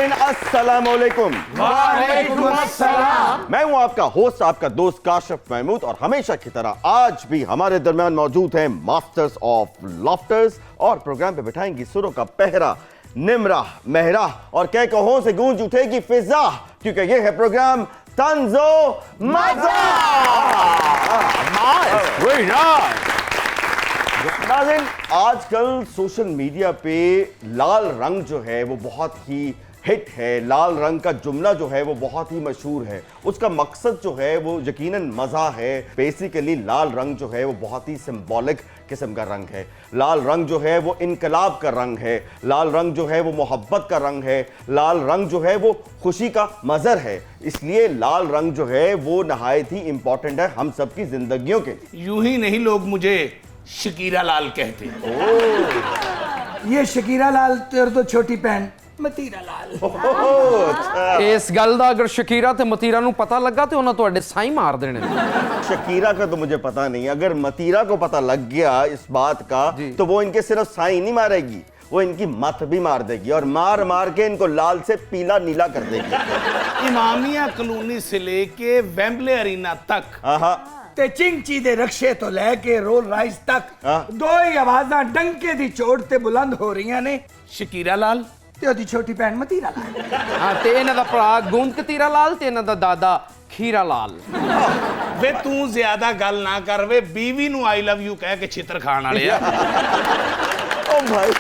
नाज़रीन अस्सलामुअलैकुम। वालेकुम अस्सलाम। मैं हूं आपका होस्ट, आपका दोस्त काशिफ महमूद, और हमेशा की तरह आज भी हमारे दरमियान मौजूद हैं मास्टर्स ऑफ लाफ्टर्स, और प्रोग्राम पे बिठाएंगी सुरों का पहरा निमरा महरा, और कह कहों से गूंज उठेगी फिजा, क्योंकि ये है प्रोग्राम तंजो मजा। नाज़रीन, आजकल सोशल मीडिया पे लाल रंग जो है वो बहुत ही हिट है। लाल रंग का जुमला जो है वो बहुत ही मशहूर है। उसका मकसद जो है वो यकीनन मज़ा है। बेसिकली लाल रंग जो है वो बहुत ही सिंबॉलिक किस्म का रंग है। लाल रंग जो है वो इनकलाब का रंग है। लाल रंग जो है वो मोहब्बत का रंग है। लाल रंग जो है वो खुशी का मज़हर है। इसलिए लाल रंग जो है वो नहायत ही इंपॉर्टेंट है हम सबकी जिंदगियों के। यूं ही नहीं लोग मुझे शकीरा लाल कहते हैं। ये शकीरा लाल तेरे तो छोटी बहन ਮਤੀਰਾ ਲਾਲ। इस गल दा अगर शकीरा ते मतीरा नूं पता लगा तो उन्हां तुहाडे साई मार देने। शकीरा का तो मुझे पता नहीं, अगर मतीरा को पता लग गया इस बात का तो वो इनके सिर्फ साई नहीं मारेगी, वो इनकी मत भी मार देगी, और मार मार के इनको लाल से पीला नीला कर देगी। इमामिया कॉलोनी से लेके वेम्बले अरीना तक ते चिंची दे रक्शे तो लेके रोल राइस तक दो ही आवाज़ां डंके दी चोट ते बुलंद हो रही ने। शकीरा लाल ते ओदी छोटी भैन मतीरा लाल। हां ते इन्हां दा भरा गूंद कतीरा लाल ते इन्हां दा दादा खीरा लाल। वे तू ज्यादा गल ना कर, वे बीवी नु आई लव यू कह के छितर खान वाले आ। ओ भाई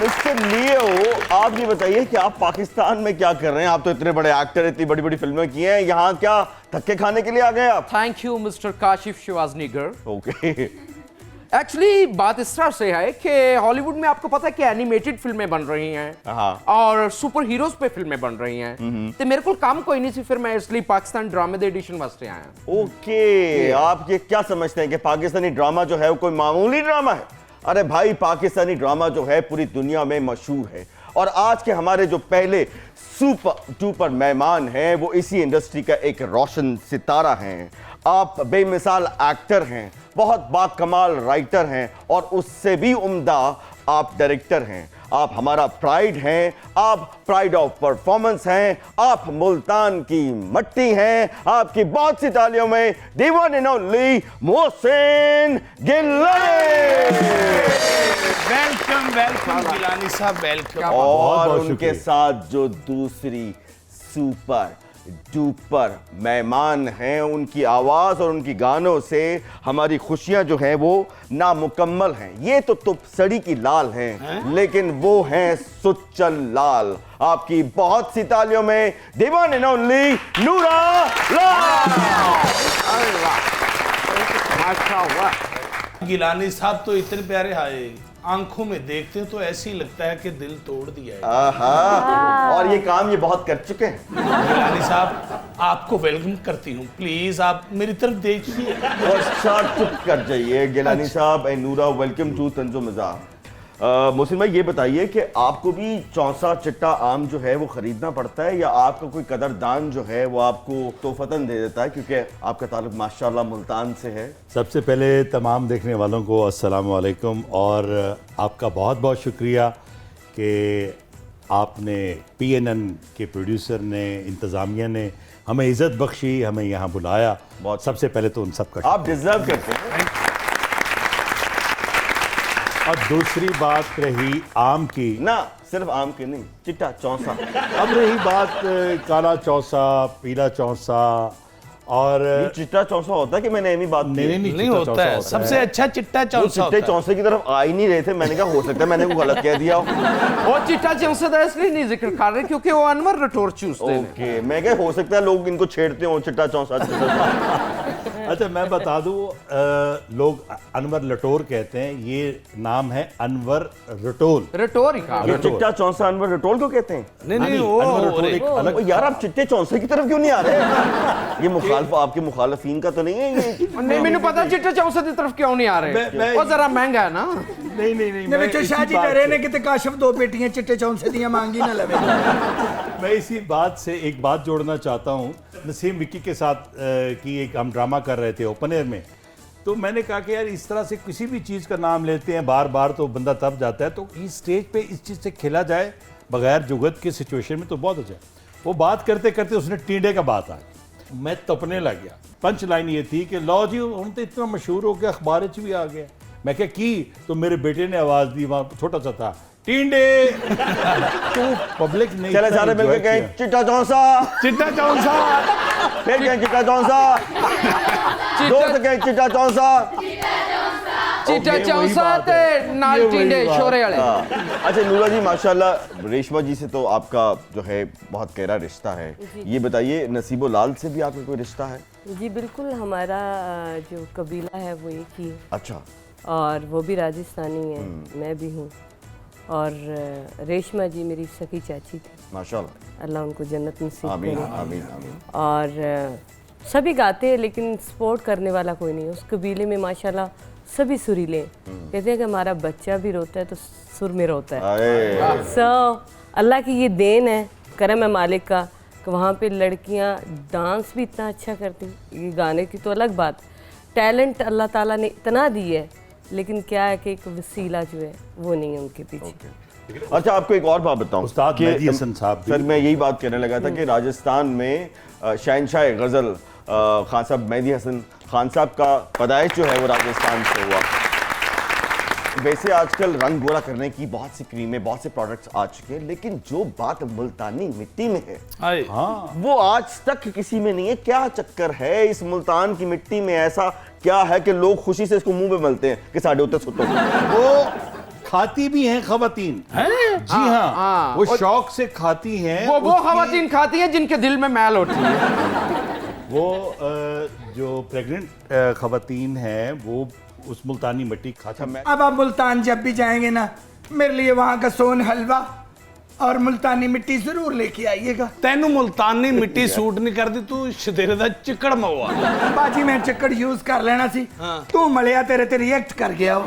मिस्टर लियो, आप ये बताइए कि आप पाकिस्तान में क्या कर रहे हैं? आप तो इतने बड़े एक्टर, इतनी बड़ी बड़ी फिल्में की हैं, यहाँ क्या धक्के खाने के लिए आ गए आप? थैंक यू मिस्टर काशिफ शिवाजनीगर। ओके, एक्चुअली बात इस तरह से है कि हॉलीवुड में आपको पता है कि एनिमेटेड फिल्में बन रही हैं और सुपर हीरोज पे फिल्में बन रही हैं, तो मेरे को काम कोई नहीं सी, फिर मैं इसलिए पाकिस्तान ड्रामे दे एडिशन वास्ते आया। ओके, आप ये क्या समझते हैं कि पाकिस्तानी ड्रामा जो है वो कोई मामूली ड्रामा है? अरे भाई, पाकिस्तानी ड्रामा जो है पूरी दुनिया में मशहूर है, और आज के हमारे जो पहले सुपर डुपर मेहमान हैं वो इसी इंडस्ट्री का एक रोशन सितारा हैं। आप बेमिसाल एक्टर हैं, बहुत बाकमाल राइटर हैं, और उससे भी उम्दा आप डायरेक्टर हैं। आप हमारा प्राइड हैं, आप प्राइड ऑफ परफॉर्मेंस हैं, आप मुल्तान की मट्टी हैं। आपकी बहुत सी तालियों में the one and only Mohsin Gilani. Welcome welcome Gilani साहब, वेलकम। और उनके साथ जो दूसरी सुपर डुपर मेहमान हैं, उनकी आवाज़ और उनकी गानों से हमारी खुशियां जो हैं वो नामुकम्मल हैं। ये तो तुप सड़ी की लाल हैं, लेकिन वो हैं सुच्चल लाल। आपकी बहुत सी तालियों में द वन एंड ओनली नूरा लाल। गिलानी साहब तो इतने प्यारे आए, आंखों में देखते हैं तो ऐसे ही लगता है कि दिल तोड़ दिया है। आहा, और ये काम ये बहुत कर चुके हैं। गिलानी साहब, आपको वेलकम करती हूँ, प्लीज आप मेरी तरफ देखिए। और चुप कर जाइए गिलानी साहब। ए नूरा, वेलकम टू तंजो मज़ा। मोहसिन भाई, ये बताइए कि आपको भी चौसा चिट्टा आम जो है वो खरीदना पड़ता है, या आपका कोई कदरदान जो है वो आपको तोहफतन दे देता है, क्योंकि आपका ताल्लुक माशाल्लाह मुल्तान से है? सबसे पहले तमाम देखने वालों को अस्सलाम वालेकुम, और आपका बहुत बहुत शुक्रिया कि आपने PNN के प्रोड्यूसर ने, इंतज़ामिया ने हमें इज़्ज़त बख्शी, हमें यहाँ बुलाया। बहुत सबसे पहले तो उन सब का आप डिजर्व करते हैं। और दूसरी बात रही आम की, ना सिर्फ आम की नहीं, चिट्टा चौसा। अब रही बात काला चौसा, पीला चौसा, और ये चिट्टा चौसा होता है कि मैंने एमी बात की? नहीं होता है, सबसे अच्छा चिट्टा वो चौसा चिट्टे चौसे की तरफ आ ही नहीं रहे थे। मैंने कहा हो सकता है मैंने कोई गलत कह दिया हो। और चिट्टा चौसा दा इसलिए नहीं जिक्र कर रहे क्योंकि वो अनवर रटोर चूसते हैं। ओके, मैं क्या हो सकता है लोग इनको छेड़ते हो चिट्टा चौसा। अच्छा, मैं बता दूं, लोग अनवर लटोर कहते हैं, ये नाम है अनवर रटोल। रटोर ही कहा। ये चिट्टा चौसा अनवर रटोल को कहते हैं? नहीं अनवर रटोल एक अलग। ओ यार, आप चिट्टे चौसे की तरफ क्यों नहीं आ रहे? ये मुखालफ आपके मुखालफीन का तो नहीं है ये? नहीं, मैंने पता चिट्टे चौसे की तरफ क्यों नहीं आ रहे, वो जरा महंगा है ना। नहीं, विच शाह जी डरे ने कि काशिफ दो बेटियां चिट्टे चौंसे दियां मांगी ना लवे। मैं इसी बात से एक बात जोड़ना चाहता हूँ। नसीम विक्की के साथ की एक हम ड्रामा कर रहे थे ओपन एयर में, तो मैंने कहा कि यार इस तरह से किसी भी चीज़ का नाम लेते हैं बार बार तो बंदा तब जाता है, तो इस स्टेज पे इस चीज़ से खेला जाए बगैर जुगत के सिचुएशन में तो बहुत अच्छा है। वो बात करते करते उसने टींडे का बात आ गया, मैं तपने लग गया। पंच लाइन ये थी कि लो जी हम तो इतना मशहूर हो गया, अखबार च भी आ गया। मैं क्या की तो मेरे बेटे ने आवाज़ दी, वहाँ छोटा सा था, टींडे। तो पब्लिक ने चले सारे मिलकर कहें चिट्टा चौंसा, चिट्टा चौंसा, फिर कहें चिट्टा चौंसा, दोस्त कहें चिट्टा चौंसा। चिट्टा वही चौंसा बात है। ते नाल ये वही टिंडे बात। शोरे वाले। अच्छा नूरा जी माशाल्लाह, रेशमा जी से तो आपका जो है बहुत गहरा रिश्ता है। ये बताइए नसीबो लाल से भी आपका कोई रिश्ता है? जी बिल्कुल, हमारा जो कबीला है वो एक ही है अच्छा, और वो भी राजस्थानी है, मैं भी हूँ। और रेशमा जी मेरी सखी चाची थी, माशाल्लाह, अल्लाह उनको जन्नत नसीब आमीन करे। आमीन आमीन। और सभी गाते हैं लेकिन सपोर्ट करने वाला कोई नहीं है उस कबीले में। माशाल्लाह सभी सुरीले हैं। कहते हैं कि हमारा बच्चा भी रोता है तो सुर में रोता है। अरे सो अल्लाह की ये देन है, करम है मालिक का कि वहाँ पे लड़कियाँ डांस भी इतना अच्छा करती हैं। ये गाने की तो अलग बात, टैलेंट अल्लाह ताला ने इतना दी है, लेकिन क्या है कि एक वसीला जो है वो नहीं है उनके पीछे। अच्छा, आपको एक और बात बताऊं उस्ताद कि मेहदी हसन साहब भी- सर मैं यही बात कहने लगा था कि राजस्थान में शहनशाह गज़ल खान साहब मेहदी हसन खान साहब का पैदाइश जो है वो राजस्थान से हुआ। वैसे आजकल रंग गोरा करने की बहुत सी क्रीमें, बहुत से प्रोडक्ट्स आ चुके हैं, लेकिन जो बात मुल्तानी मिट्टी में है हाय वो आज तक किसी में नहीं है। क्या चक्कर है इस मुल्तान की मिट्टी में? ऐसा क्या है कि लोग खुशी से इसको मुंह पे मलते हैं कि साढ़े उत्तर सुतो? वो खाती भी हैं खवातीन, जी हाँ, हाँ। वो शौक से खाती हैं। वो उसकी- खवातीन खाती हैं जिनके दिल में मैल होती है। वो जो प्रेग्नेंट खवातीन हैं वो उस मुल्तानी मिट्टी खाती हैं। अब आप मुल्तान जब भी जाएंगे ना, मेरे लिए वहाँ का सोन हलवा और मुल्तानी मिट्टी जरूर लेके आइएगा। तेनू मुल्तानी मिट्टी सूट नहीं करती, तू शदेरे दा चिकड़ मवा। बाजी मैं चक्कर यूज कर लेना सी, तू मलिया तेरे ते रिएक्ट कर गया हो।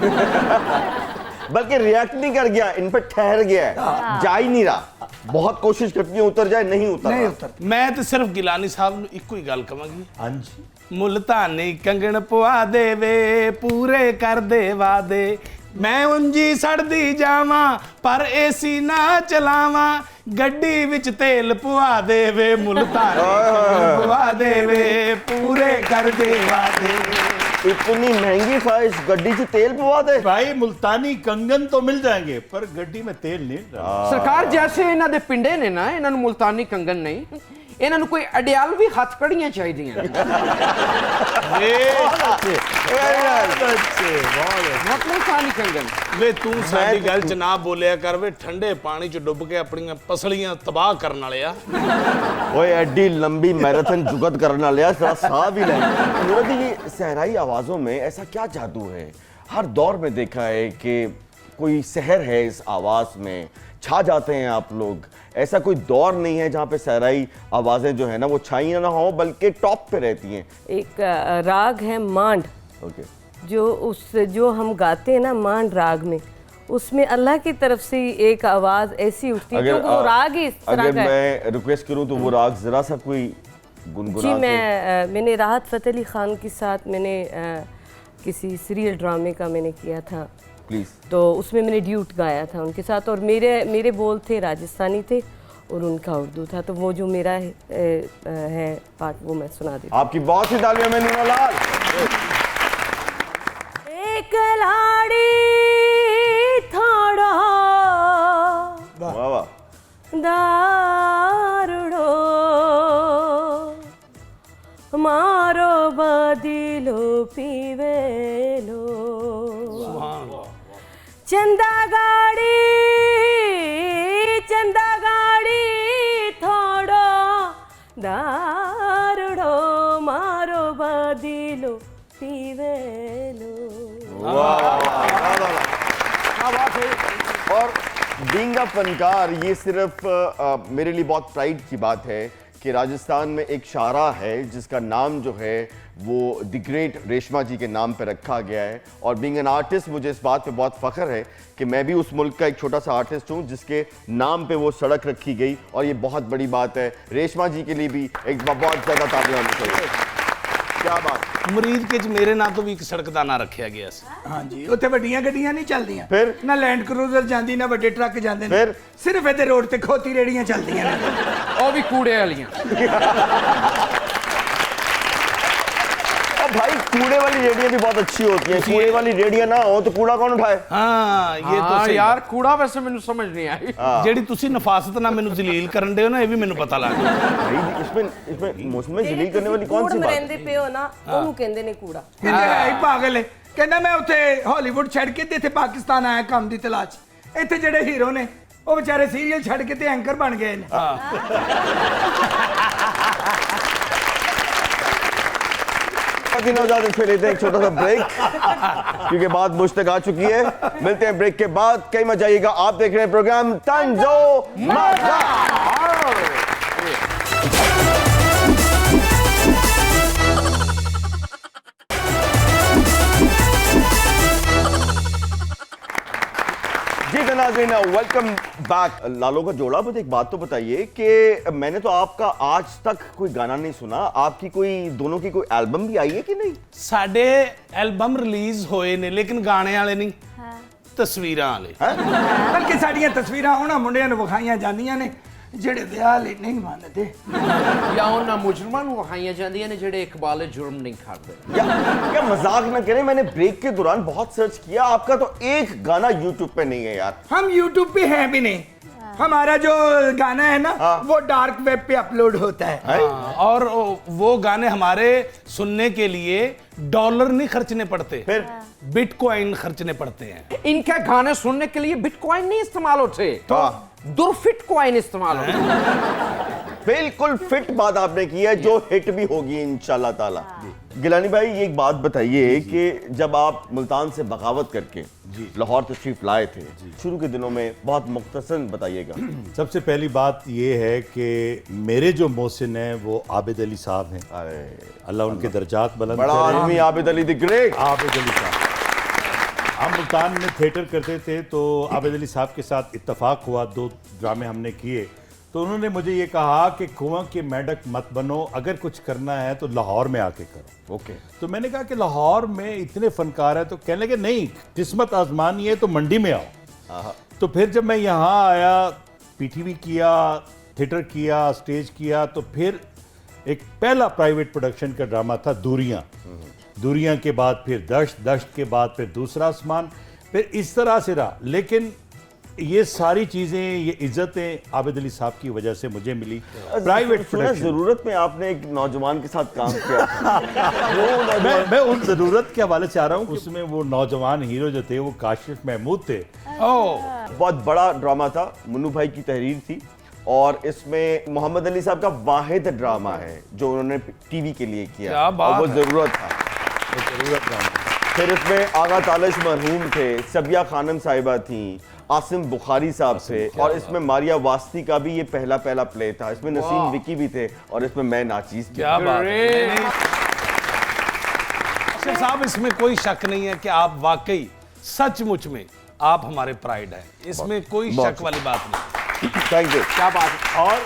बल्कि रिएक्ट नहीं कर गया, इन पर ठहर गया है, जा ही नहीं रहा। बहुत कोशिश करती है उतर जाए, नहीं उतर नहीं रहा। उतर। मैं तो सिर्फ गिलानी साहब ਨੂੰ ਇੱਕੋ ਹੀ ਗੱਲ ਕਵਾਂਗੀ, हाँ जी, ਮੁਲਤਾਨੀ ਕੰਗਣ ਪਵਾ ਦੇਵੇ ਪੂਰੇ ਕਰ ਦੇ ਵਾਦੇ। ਮੈਂ ਉਂਜੀ ਸੜਦੀ ਜਾਵਾਂ ਪਰ ਏਸੀ ਨਾ ਚਲਾਵਾਂ, ਗੱਡੀ ਵਿੱਚ ਤੇਲ ਪਵਾ ਦੇਵੇ ਮੁਲਤਾਨੀ ਕੰਗਣ ਪਵਾ ਦੇਵੇ ਪੂਰੇ ਕਰ ਦੇ ਵਾਦੇ। इतनी महंगी ख्वाहिश, गड्डी से तेल पवा दे। भाई मुल्तानी कंगन तो मिल जाएंगे पर गड्डी में तेल नहीं डालना। ਸਰਕਾਰ ਜੈਸੇ ਇਹਨਾਂ ਦੇ ਪਿੰਡੇ ਨੇ ਨਾ, ਇਹਨਾਂ ਨੂੰ ਮੁਲਤਾਨੀ ਕੰਗਨ ਨਹੀਂ, ਇਹਨਾਂ ਨੂੰ ਕੋਈ ਅਡਿਆਲਵੀ ਹੱਥ ਕੜੀਆਂ ਚਾਹੀਦੀਆਂ। ਬਹੁਤ ਮੁਲਤਾਨੀ ਕੰਗਨ। ਵੇ ਤੂੰ ਸਾਡੀ ਗੱਲ ਚ ਨਾ ਬੋਲਿਆ ਕਰ ਵੇ, ਠੰਡੇ ਪਾਣੀ ਚ ਡੁੱਬ ਕੇ ਆਪਣੀਆਂ ਪਸਲੀਆਂ ਤਬਾਹ ਕਰਨ ਵਾਲੇ ਆ। ओए एड्डी लंबी मैराथन जुगत करना लिया, जरा साह भी ले। नूरा जी, ये सहराई आवाज़ों में ऐसा क्या जादू है? हर दौर में देखा है कि कोई सहर है इस आवाज़ में, छा जाते हैं आप लोग। ऐसा कोई दौर नहीं है जहाँ पे सहराई आवाज़ें जो है ना वो छाई ना हो बल्कि टॉप पे रहती हैं। एक राग है मांड, ओके, जो हम गाते हैं ना मांड राग में, उसमें अल्लाह की तरफ से एक आवाज ऐसी उठती है क्योंकि वो राग ही इस तरह अगर का है। मैं रिक्वेस्ट करूँ तो वो राग जरा सा कोई गुनगुना जी, के। मैंने राहत फ़तेह अली खान के साथ मैंने किसी सीरियल ड्रामे का मैंने किया था, प्लीज। तो उसमें मैंने ड्यूट गाया था उनके साथ, और मेरे बोल थे राजस्थानी थे और उनका उर्दू था, तो वो जो मेरा है पार्ट वो मैं सुना देती हूँ। आपकी बहुत सी तालियों में नूरा लाल। एक लाड़ी थोड़ा वाह वाह। दारुड़ो मारो बदिलो पीवेलो चंदा गाड़ी थोड़ो दारुड़ो मारो बदिलो पीवेलो। और बीइंग अ फनकार, ये सिर्फ मेरे लिए बहुत प्राइड की बात है कि राजस्थान में एक शारा है जिसका नाम जो है वो द ग्रेट रेशमा जी के नाम पे रखा गया है। और बीइंग एन आर्टिस्ट मुझे इस बात पे बहुत फ़ख्र है कि मैं भी उस मुल्क का एक छोटा सा आर्टिस्ट हूँ जिसके नाम पे वो सड़क रखी गई, और ये बहुत बड़ी बात है। रेशमा जी के लिए भी एक बहुत ज़्यादा तालियां होनी चाहिए। क्या बात। ਮਰੀਦ ਕੇ ਚ ਮੇਰੇ ਨਾਂ ਤੋਂ ਵੀ ਇੱਕ ਸੜਕ ਦਾ ਨਾਂ ਰੱਖਿਆ ਗਿਆ ਸੀ। ਹਾਂਜੀ ਉੱਥੇ ਵੱਡੀਆਂ ਗੱਡੀਆਂ ਨਹੀਂ ਚੱਲਦੀਆਂ, ਫਿਰ? ਨਾ ਲੈਂਡ ਕਰੂਜ਼ਰ ਜਾਂਦੀ ਨਾ ਵੱਡੇ ਟਰੱਕ ਜਾਂਦੇ ਨੇ, ਫਿਰ? ਸਿਰਫ ਇਹਦੇ ਰੋਡ ਤੇ ਖੋਤੀ ਰੇੜੀਆਂ ਚੱਲਦੀਆਂ ਨੇ। ਉਹ ਵੀ ਕੂੜੇ ਵਾਲੀਆਂ। भाई कूड़े वाली रेडियां भी बहुत अच्छी होती हैं, कूड़े वाली रेडियां ना हो तो कूड़ा कौन उठाए? ਹਾਂ ਇਹ ਤਾਂ हाँ ਸਹੀ यार कूड़ा वैसे मैंने समझ नहीं आई। ਜਿਹੜੀ ਤੁਸੀਂ ਨਫਾਸਤ ਨਾਲ ਮੈਨੂੰ ਜ਼ਲੀਲ ਕਰਨ ਦੇ ਹੋ ਨਾ ਇਹ ਵੀ ਮੈਨੂੰ ਪਤਾ ਲੱਗ ਗਿਆ। भाई इसमें मौसम में जलील करने वाली कौन सी बात ਰਹਿੰਦੇ है? ਪਏ ਹੋ ਨਾ ਉਹਨੂੰ ਕਹਿੰਦੇ ਨੇ ਕੂੜਾ। ਕਹਿੰਦੇ ਹੈ ਹੀ ਪਾਗਲ ਹੈ। ਕਹਿੰਦਾ ਮੈਂ ਉੱਥੇ ਹਾਲੀਵੁੱਡ ਛੱਡ ਕੇ ਤੇ ਇੱਥੇ ਪਾਕਿਸਤਾਨ ਆਇਆ ਕੰਮ ਦੀ ਤਲਾਸ਼। ਇੱਥੇ ਜਿਹੜੇ ਹੀਰੋ ਨੇ ਉਹ ਵਿਚਾਰੇ ਸੀਰੀਅਲ ਛੱਡ ਕੇ ਤੇ ਐਂਕਰ ਬਣ ਗਏ ਨੇ। नौजवान फिर लेते हैं एक छोटा सा ब्रेक क्योंकि बात मुझ तक आ चुकी है। मिलते हैं ब्रेक के बाद, कहीं मत जाइएगा। आप देख रहे हैं प्रोग्राम तंजो माजा। जी नाज़रीन, वेलकम बैक। लालो का जोड़ा, मुझे एक बात तो बताइए कि मैंने तो आपका आज तक कोई गाना नहीं सुना, आपकी कोई दोनों की कोई एल्बम भी आई है कि नहीं? ਸਾਡੇ ਐਲਬਮ ਰਿਲੀਜ਼ ਹੋਏ ਨੇ ਲੇਕਿਨ ਗਾਣੇ ਵਾਲੇ ਨਹੀਂ, ਤਸਵੀਰਾਂ ਵਾਲੇ। ਬਲਕਿ ਸਾਡੀਆਂ ਤਸਵੀਰਾਂ ਉਹਨਾਂ ਮੁੰਡਿਆਂ ਨੂੰ ਵਿਖਾਈਆਂ ਜਾਂਦੀਆਂ ਨੇ ਜਿਹੜੇ ਵਿਆਹ ਲਈ ਨਹੀਂ ਮੰਨਦੇ। या उन्होंने मुजरमान वहाइयां जाती ने जेडे इकबाल जुर्म नहीं करते। या मजाक न करें, मैंने ब्रेक के दौरान बहुत सर्च किया, आपका तो एक गाना यूट्यूब पे नहीं है यार। हम यूट्यूब पे हैं भी नहीं, हमारा जो गाना है ना वो डार्क वेब पे अपलोड होता है। हाँ, और वो गाने हमारे सुनने के लिए डॉलर नहीं खर्चने पड़ते, फिर बिटकॉइन खर्चने पड़ते हैं। इनके गाने सुनने के लिए बिटकॉइन नहीं इस्तेमाल होते, तो दुर्फिट कॉइन इस्तेमाल होते। बिल्कुल फिट बात आपने की है, जो हिट भी होगी इंशाल्लाह ताला। गिलानी भाई, ये एक बात बताइए कि जब आप मुल्तान से बगावत करके लाहौर तशरीफ लाए थे, शुरू के दिनों में बहुत मुख्तसर बताइएगा। सबसे पहली बात ये है कि मेरे जो मोहसिन हैं वो आबिद अली साहब हैं, अल्लाह उनके दर्जात बुलंद बड़ा करे। आदमी आबिद अली द ग्रेट। आबिद अली साहब, हम मुल्तान में थिएटर करते थे तो आबिद अली साहब के साथ इत्तेफाक हुआ, 2 ड्रामे हमने किए, तो उन्होंने मुझे ये कहा कि कुआं के मेंढक मत बनो, अगर कुछ करना है तो लाहौर में आके करो। ओके। तो मैंने कहा कि लाहौर में इतने फनकार हैं, तो कहने लगे नहीं, किस्मत आजमानी है तो मंडी में आओ। तो फिर जब मैं यहाँ आया, पीटीवी किया, थिएटर किया, स्टेज किया, तो फिर एक पहला प्राइवेट प्रोडक्शन का ड्रामा था दूरियां। दूरियां के बाद फिर दश्त, दश्त के बाद फिर दूसरा आसमान, फिर इस तरह से रहा। लेकिन ये सारी चीजें, ये इज्जतें आबिद अली साहब की वजह से मुझे मिली। प्राइवेट प्रोडक्शन, जरूरत में आपने एक नौजवान के साथ काम किया था। मैं उन जरूरत के हवाले से आ रहा हूँ। उसमें वो नौजवान हीरो जो थे वो काशिफ महमूद थे। बहुत बड़ा ड्रामा था, मुन्नू भाई की तहरीर थी, और इसमें मोहम्मद अली साहब का वाहिद ड्रामा है जो उन्होंने टीवी के लिए किया। क्या बात और वो है। जरूरत था। फिर इसमें आगा तालिश मरहूम थे, सबिया खानम साहिबा थी, आसिम बुखारी साहब थे, और इसमें मारिया वास्ती का भी ये पहला प्ले था। इसमें नसीम विकी भी थे, और इसमें मैं नाचीज भी। क्या बात है। शेख साहब, इसमें कोई शक नहीं है कि आप वाकई सचमुच में आप हमारे प्राइड हैं, इसमें कोई शक वाली बात नहीं। Thank you. क्या बात है। और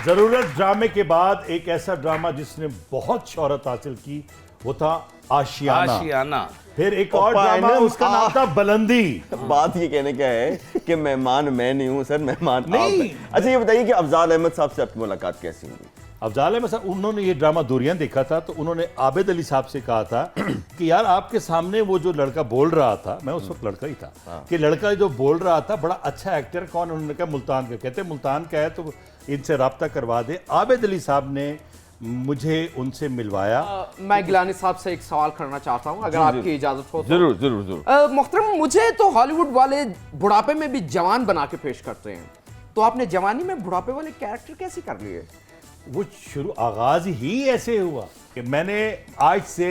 जरूरत ड्रामे के बाद एक ऐसा ड्रामा जिसने बहुत शोहरत हासिल की, वो था आशियाना। आशियाना। फिर एक और ड्रामा, उसका नाम था बुलंदी। बात ये कहने का है कि मेहमान मैं नहीं हूँ सर, मेहमान नहीं। आप हैं। अच्छा ये बताइए कि अफजाल अहमद साहब से आपकी मुलाकात कैसी हुई? अफजाल अहमद साहब, उन्होंने ये ड्रामा दूरियां देखा था, तो उन्होंने आबिद अली साहब से कहा था कि यार आपके सामने वो जो लड़का बोल रहा था, मैं उस वक्त लड़का ही था, कि लड़का जो बोल रहा था बड़ा अच्छा एक्टर कौन? उन्होंने कहा मुल्तान का। कहते मुल्तान का है तो इनसे रब्ता करवा दे। आबिद अली साहब ने मुझे उनसे मिलवाया। मैं गिलानी साहब से एक सवाल करना चाहता हूं, अगर आपकी इजाजत हो तो। जरूर जरूर जरूर। मोहतरम, मुझे तो हॉलीवुड वाले बुढ़ापे में भी जवान बना के पेश करते हैं, तो आपने जवानी में बुढ़ापे वाले कैरेक्टर कैसे कर लिए? वो शुरू आगाज ही ऐसे हुआ कि मैंने आज से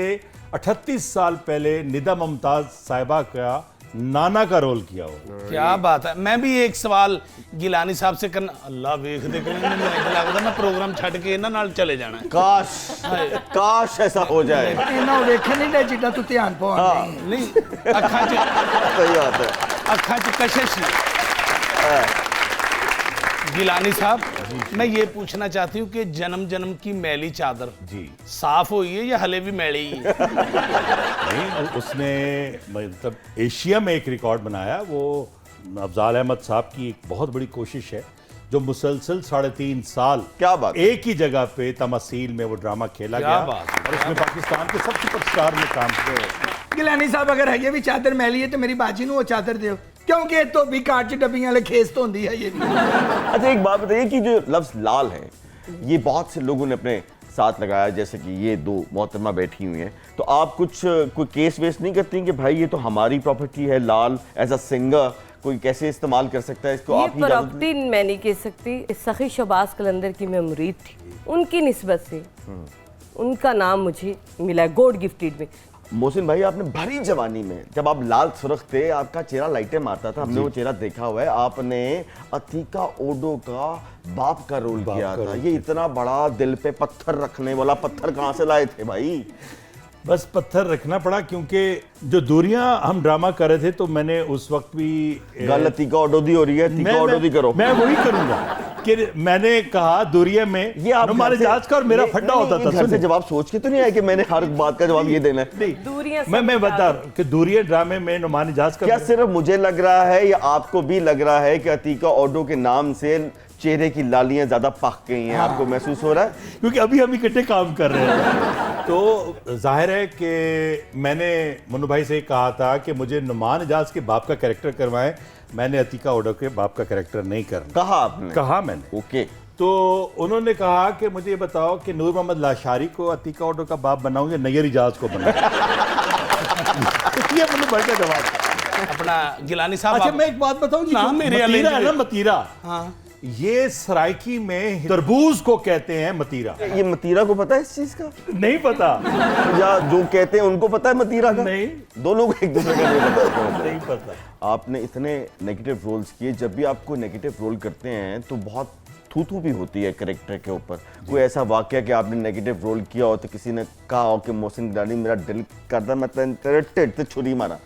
38 साल पहले निदा मुमताज साहिबा का नाना का रोल किया हो। क्या बात है। मैं भी एक सवाल गिलानी साहब से करना, अल्लाह वेख दे के मैंने लगता मैं प्रोग्राम छड़ के इन्हां नाल चले जाना है। काश ऐसा हो जाए। ਇਹਨਾਂ ਵੇਖਣ ਨਹੀਂ ਦੇ ਜਿੱਦਾਂ ਤੂੰ ਧਿਆਨ ਪਾਉਂਦਾ नहीं अखा च सही बात है। अखा च कशिश नहीं। गिलानी साहब, मैं ये पूछना चाहती हूँ कि जन्म जन्म की मैली चादर जी साफ हुई है या हले भी मैली ही है? नहीं, उसने मतलब एशिया में एक रिकॉर्ड बनाया। वो अफजाल अहमद साहब की एक बहुत बड़ी कोशिश है, जो मुसलसल 3.5 साल क्या बात है। एक ही जगह पे तमसील में वो ड्रामा खेला क्या गया बात है, और उसमें पाकिस्तान के सब सुपरस्टार ने काम किया। गिलानी साहब अगर है ये भी चादर मैली है तो मेरी बाजी ਨੂੰ वो चादर दियो, क्योंकि ये तो भी काट च डब्बियां वाले खेस तो होंदी है ये भी। अच्छा एक बात बताइए कि जो लफ्ज लाल है ये बहुत से लोगों ने अपने साथ लगाया, जैसे कि ये दो मोहतरमा बैठी हुई हैं, तो आप कोई केस वेस नहीं करती कि भाई ये तो हमारी प्रॉपर्टी है, लाल एज अ सिंगर कोई कैसे इस्तेमाल कर सकता है इसको? ये आप ही इजाजत दें। प्रॉपर्टी मैं नहीं कह सकती। सखी शबाज कलंदर की मैं मुरीद थी, उनकी निस्बत से उनका नाम मुझे मिला है गॉड गिफ्टेड में। मोहसिन भाई, आपने भरी जवानी में जब आप लाल सुर्ख थे, आपका चेहरा लाइटें मारता था, हमने वो चेहरा देखा हुआ है। आपने अतीका ओडो का बाप का रोल किया था। ये इतना बड़ा दिल पे पत्थर रखने वाला पत्थर कहाँ से लाए थे भाई? बस पत्थर रखना पड़ा, क्योंकि जो दूरियां हम ड्रामा कर रहे थे तो मैंने उस वक्त भी गल अतीका ओडो दी हो रही है, तीका ओडो दी करो। मैं वही करूंगा कि मैंने कहा दूरिया में ये आप हमारे घर से- जहाज का और मेरा नहीं, फड्डा नहीं, होता ये था। घर से सुनिए। जवाब सोच के तो नहीं आया कि मैंने हर बात का जवाब ये देना है? नहीं, दूरियां सब मैं बता बता रहा हूं कि दूरिया ड्रामे में नुमानी जहाज का क्या सिर्फ मुझे लग रहा है या आपको भी लग रहा है कि अतीका ओडो के नाम से चेहरे की लालियां ज्यादा पक गई हैं? आपको महसूस हो रहा है? क्योंकि अभी हम इकट्ठे काम कर रहे हैं तो जाहिर है कि मैंने मनु भाई से कहा था कि मुझे नुमान इजाज के बाप का कैरेक्टर करवाएं, मैंने अतीका ओडो के बाप का कैरेक्टर नहीं करना। कहा आपने? कहा मैंने। ओके। तो उन्होंने कहा कि मुझे ये बताओ कि नूर मोहम्मद लाशारी को अतीका ओडो का बाप बनाऊं या नैयर इजाज को बनाऊं? ये मनु भाई का जवाब था। अपना गिलानी साहब अच्छा आप- मैं एक बात बताऊं, ना, मेरे मतीरा है ना, अलग- मतीरा, हाँ। ये सराइकी में तरबूज को कहते हैं मतीरा। ये मतीरा को पता है इस चीज का? नहीं पता? या जो कहते हैं उनको पता है मतीरा का? नहीं। दोनों को एक दूसरे का नहीं पता है क्या होता है। नहीं पता। आपने इतने नेगेटिव रोल्स किए, जब भी आप कोई नेगेटिव रोल करते हैं तो बहुत थू भी होती है कैरेक्टर के ऊपर। कोई ऐसा वाकया कि आपने नेगेटिव रोल किया हो तो किसी ने कहा हो कि मोहसिन गिलानी मेरा दिल करता मैं तेरे टिड से छुरी मारा?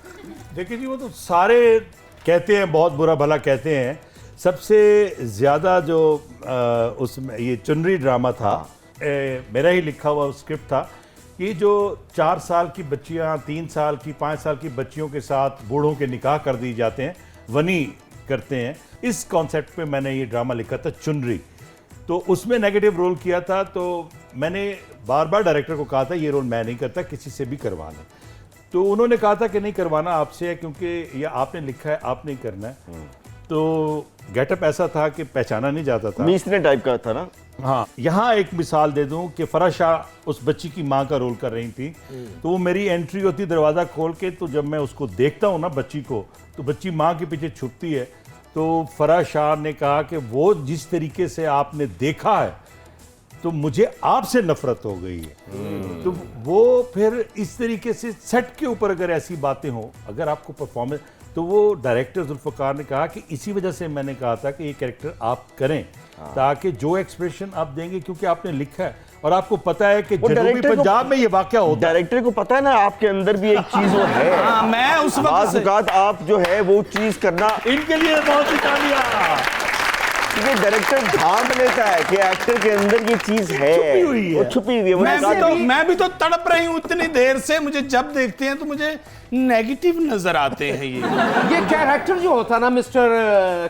देखिए जी, वो तो सारे कहते हैं, बहुत बुरा भला कहते हैं। सबसे ज्यादा जो उसमें ये चुनरी ड्रामा था, मेरा ही लिखा हुआ स्क्रिप्ट था कि जो 4 साल की बच्चियां, 3 साल की, 5 साल की बच्चियों के साथ बूढ़ों के निकाह कर दिए जाते हैं, वनी करते हैं। इस कॉन्सेप्ट पे मैंने ये ड्रामा लिखा था चुनरी। तो उसमें नेगेटिव रोल किया था, तो मैंने बार बार डायरेक्टर को कहा था ये रोल मैं नहीं करता, किसी से भी करवा लें। तो उन्होंने कहा था कि नहीं करवाना आपसे है, क्योंकि ये आपने लिखा है, आप नहीं करना है। तो गेटअप ऐसा था कि पहचाना नहीं जाता था। मीसने टाइप का था ना? हाँ, यहाँ एक मिसाल दे दूं कि फराह शाह उस बच्ची की माँ का रोल कर रही थी, तो वो मेरी एंट्री होती दरवाज़ा खोल के, तो जब मैं उसको देखता हूँ ना बच्ची को, तो बच्ची माँ के पीछे छुपती है। तो फराह शाह ने कहा कि वो जिस तरीके से आपने देखा है तो मुझे आपसे नफरत हो गई है। तो वो फिर इस तरीके से सेट के ऊपर अगर ऐसी बातें हो, अगर आपको परफॉर्मेंस, तो वो डायरेक्टर जुल्फ़कार ने कहा कि इसी वजह से मैंने कहा था कि ये कैरेक्टर आप करें, ताकि जो एक्सप्रेशन आप देंगे, क्योंकि आपने लिखा है और आपको पता है कि जनूबी डायरेक्टर को- पंजाब में ये वाकया होता है। डायरेक्टर को पता है ना आपके अंदर भी एक चीज वो है। हाँ, मैं उस वक्त बाज़ से- औक़ात आप जो है वो चीज करना, इनके लिए बहुत सी तालियां। क्योंकि डायरेक्टर ढांप लेता है कि एक्टर के अंदर ये चीज है, छुपी हुई है। वो छुपी हुई है। वो मैं भी तो तड़प रही हूँ इतनी देर से। मुझे जब देखते हैं तो मुझे नेगेटिव नजर आते हैं ये कैरेक्टर जो होता है ना मिस्टर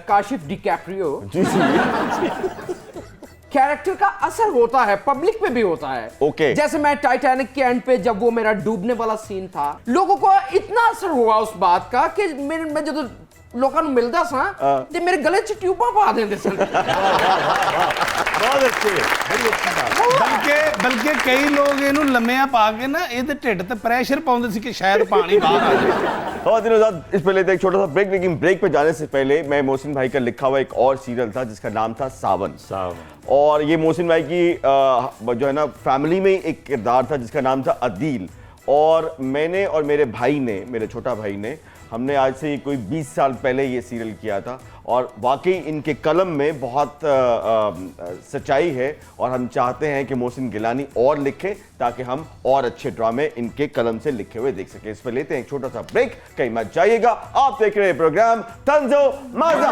काशिफ डिकैप्रियो, जी जी। कैरेक्टर का असर होता है, पब्लिक पे भी होता है। ओके। जैसे मैं टाइटैनिक के एंड पे जब वो मेरा डूबने वाला सीन था, लोगों को इतना असर हुआ उस बात का कि मैं जो लोगों को मिलता सा ते मेरे गले च ट्यूबा पा देंगे सन। बहुत अच्छे, बड़ी अच्छी बात। बल्कि कई लोग इन्हों लम्मिया पा के ना ਇਹਦੇ ਢਿੱਡ ਤੇ ਪ੍ਰੈਸ਼ਰ ਪਾਉਂਦੇ ਸੀ कि शायद पानी बाहर आ जाए। और दिनों साथ इस पहले एक छोटा सा ब्रेक, लेकिन ब्रेक पे जाने से पहले मैं मोहसिन भाई का लिखा हुआ एक और सीरियल था जिसका नाम था सावन। और ये मोहसिन भाई की जो है ना फैमिली में एक किरदार था जिसका नाम था अदील। और मैंने और मेरे भाई ने, मेरे छोटा भाई ने, हमने आज से कोई 20 साल पहले ये सीरियल किया था। और वाकई इनके कलम में बहुत सच्चाई है और हम चाहते हैं कि मोहसिन गिलानी और लिखे ताकि हम और अच्छे ड्रामे इनके कलम से लिखे हुए देख सकें। इस पर लेते हैं एक छोटा सा ब्रेक, कहीं मत जाइएगा। आप देख रहे हैं प्रोग्राम तंजो माजा।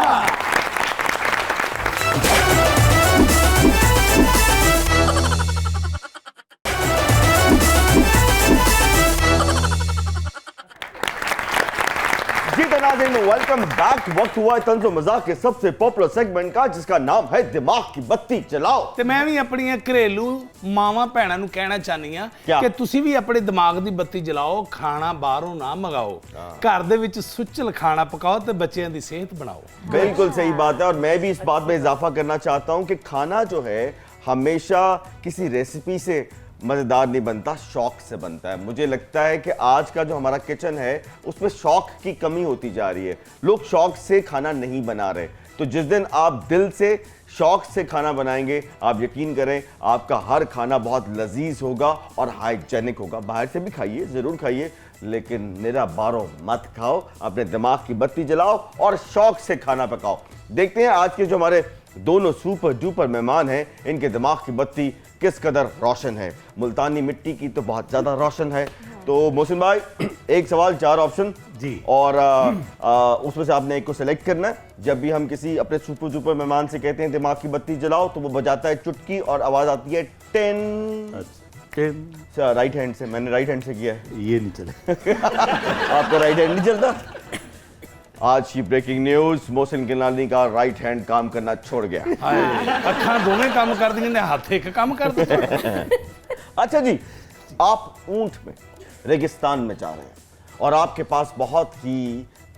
Welcome back. वक्त हुआ है तंज़ो मज़ाक के सबसे पॉपुलर सेगमेंट का, जिसका नाम है दिमाग की बत्ती जलाओ। ਤੇ ਮੈਂ ਵੀ ਆਪਣੀਆਂ ਘਰੇਲੂ ਮਾਵਾਂ ਭੈਣਾਂ ਨੂੰ ਕਹਿਣਾ ਚਾਹਨੀ ਆ ਕਿਆ? ਕਿ ਤੁਸੀਂ ਵੀ ਆਪਣੇ ਦਿਮਾਗ ਦੀ ਬੱਤੀ ਜਲਾਓ, ਖਾਣਾ ਬਾਹਰੋਂ ਨਾ ਮੰਗਾਓ, ਘਰ ਦੇ ਵਿੱਚ ਸੁੱਚਲ ਖਾਣਾ ਪਕਾਓ ਤੇ ਬੱਚਿਆਂ ਦੀ ਸਿਹਤ ਬਣਾਓ। बिल्कुल सही बात है, और मैं भी इस बात में इजाफा करना चाहता हूं कि खाना जो है हमेशा किसी रेसिपी से मज़ेदार नहीं बनता, शौक से बनता है। मुझे लगता है कि आज का जो हमारा किचन है उसमें शौक की कमी होती जा रही है। लोग शौक से खाना नहीं बना रहे। तो जिस दिन आप दिल से शौक से खाना बनाएंगे, आप यकीन करें आपका हर खाना बहुत लजीज होगा और हाइजेनिक होगा। बाहर से भी खाइए, ज़रूर खाइए, लेकिन निरा बारो मत खाओ। अपने दिमाग की बत्ती जलाओ और शौक से खाना पकाओ। देखते हैं आज के जो हमारे दोनों सुपर डुपर मेहमान हैं, इनके दिमाग की बत्ती किस कदर रोशन है। मुल्तानी मिट्टी की तो बहुत ज़्यादा रोशन है। तो मोहसिन भाई, एक सवाल 4 ऑप्शन जी। और उसमें से आपने एक को सेलेक्ट करना है। जब भी हम किसी अपने सुपर डुपर मेहमान से कहते हैं दिमाग की बत्ती जलाओ, तो वो बजाता है चुटकी और आवाज़ आती है 10। राइट हैंड से, मैंने राइट हैंड से किया है। ये नहीं चले। आपका राइट हैंड नहीं चलता? आज की ब्रेकिंग न्यूज, मोहसिन गिलानी का राइट हैंड काम करना छोड़ गया। ਅੱਖਾਂ ਦੋਵੇਂ ਕੰਮ ਕਰਦੀਆਂ ਨੇ, ਹੱਥ ਇੱਕ ਕੰਮ ਕਰਦਾ। अच्छा जी, आप ऊंट में रेगिस्तान में जा रहे हैं और आपके पास बहुत ही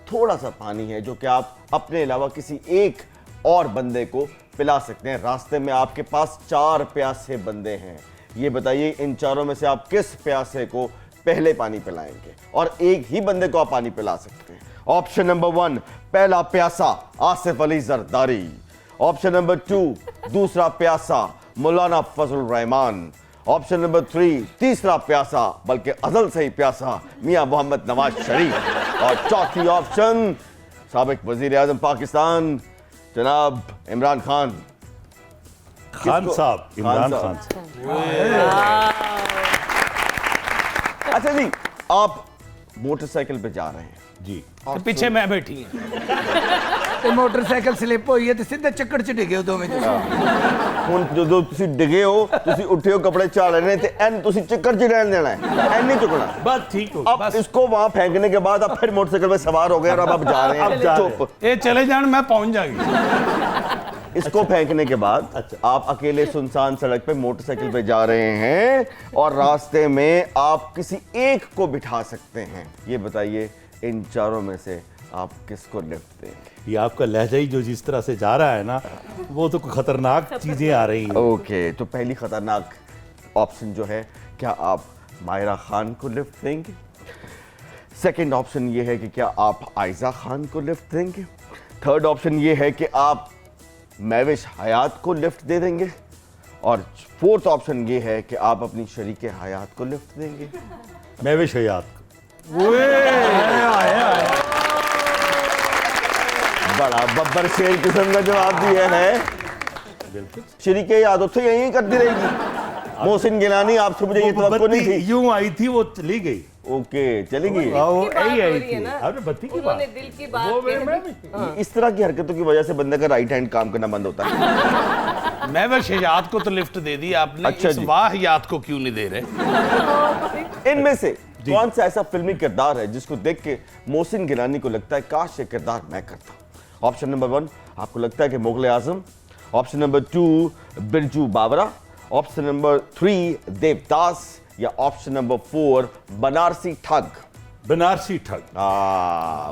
थोड़ा सा पानी है जो कि आप अपने अलावा किसी एक और बंदे को पिला सकते हैं। रास्ते में आपके पास 4 प्यासे बंदे हैं। ये बताइए इन चारों में से आप किस प्यासे को पहले पानी पिलाएंगे, और एक ही बंदे को आप पानी पिला सकते हैं। ऑप्शन नंबर 1, पहला प्यासा आसिफ अली जरदारी। ऑप्शन नंबर 2, दूसरा प्यासा मौलाना फजल रहमान। ऑप्शन नंबर 3, तीसरा प्यासा, बल्कि अजल से ही प्यासा, मियां मोहम्मद नवाज शरीफ। और चौथी ऑप्शन, साबिक वजीर आजम पाकिस्तान जनाब इमरान खान। खान साहब, इमरान खान खान साहब। अच्छा जी, आप मोटरसाइकिल पे जा रहे हैं जी। ਤੇ ਪਿੱਛੇ ਮੈਂ ਬੈਠੀ ਹਾਂ। ਤੇ ਮੋਟਰਸਾਈਕਲ ਸਲਿੱਪ ਹੋਈ ਹੈ ਤੇ ਸਿੱਧੇ ਚੱਕੜ 'ਚ ਡਿੱਗੇ ਹੋ ਦੋਵੇਂ ਤੁਸੀਂ। ਹੁਣ ਜਦੋਂ ਤੁਸੀਂ ਡਿਗੇ ਹੋ, ਤੁਸੀਂ ਉੱਠੇ ਹੋ, ਕੱਪੜੇ ਝਾੜ ਰਹੇ ਤੇ ਐਨ ਤੁਸੀਂ ਚੱਕਰ 'ਚ ਰਹਿਣ देना है, ਐਨ नहीं चुकना। बस ठीक हो। अब इसको वहां फेंकने के बाद आप फिर मोटरसाइकिल पे सवार हो गए और अब आप जा रहे हैं। अब जा रहे हैं। चुप। ਇਹ ਚਲੇ ਜਾਣ, ਮੈਂ ਪਹੁੰਚ ਜਾਗੀ। इसको फेंकने के बाद अच्छा। आप अकेले सुनसान सड़क पे मोटरसाइकिल पे जा रहे हैं और रास्ते में आप किसी एक को बिठा सकते हैं। ये बताइए इन चारों में से आप किसको लिफ्ट देंगे? ये आपका लहजा ही जो जिस तरह से जा रहा है ना, वो तो खतरनाक चीजें आ रही हैं। ओके, तो पहली खतरनाक ऑप्शन जो है, क्या आप मायरा खान को लिफ्ट देंगे? सेकंड ऑप्शन ये है कि क्या आप आयजा खान को लिफ्ट देंगे? थर्ड ऑप्शन ये है कि आप महविश हयात को लिफ्ट दे देंगे? और फोर्थ ऑप्शन ये है कि आप अपनी शरीक हयात को लिफ्ट देंगे? महविश हयात को। बड़ा बब्बर शेर किस्म का जवाब दिया है। बिल्कुल। शरीक हयात तो यही करती रहेगी। मोहसिन गिलानी, आपसे मुझे ये तवक्को नहीं थी। यूं आई थी, वो चली गई। ओके, चली गई। वो की बात यही हो आई रही है थी। ना। आपने बत्ती की उन्होंने बात। दिल की बात वो कह मैं दी। इस तरह की हरकतों की वजह से बंदे का राइट हैंड काम करना बंद होता है। मैं वह शहजाद को तो लिफ्ट दे दी आपने, अच्छा इस जी। वाहियात को क्यों नहीं दे रहे? इनमें से कौन सा ऐसा फिल्मी किरदार है जिसको देख के मोहसिन गिलानी को लगता है काश ये किरदार मैं करता? ऑप्शन नंबर 1, आपको लगता है कि Mughal Azam. Option number 2, Birju Bawra. Option number 3, Devdas. या ऑप्शन नंबर 4, बनारसी ठग। बनारसी ठग।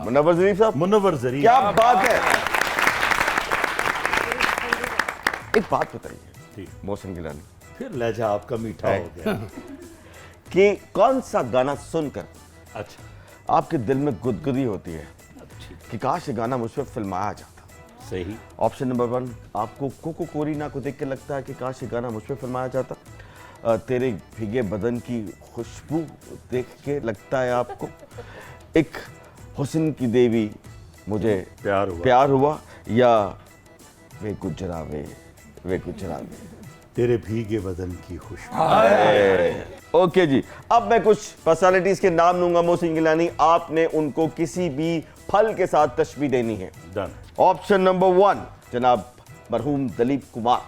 मुनव्वर ज़रीफ साहब, मुनव्वर ज़रीफ। क्या बात है। एक बात बताइए जी। मोहसिन गिलानी, फिर लहजा आपका मीठा हो गया। कि कौन सा गाना सुनकर अच्छा। आपके दिल में गुदगुदी होती है कि काश ये गाना मुझ पर फिल्माया जाता? सही। ऑप्शन नंबर 1, आपको कोको कोरीना को देख के लगता है कि काश ये गाना मुझ पर फिल्माया जाता। तेरे भीगे बदन की खुशबू देख के लगता है आपको एक हुस्न की देवी मुझे प्यार हुआ। या वे गुजरावे तेरे भीगे बदन की खुशबू। ओके जी, अब मैं कुछ पर्सनालिटीज के नाम लूंगा मोहसिन गिलानी, आपने उनको किसी भी फल के साथ तशबीह देनी है। डन। ऑप्शन नंबर 1, जनाब मरहूम दिलीप कुमार।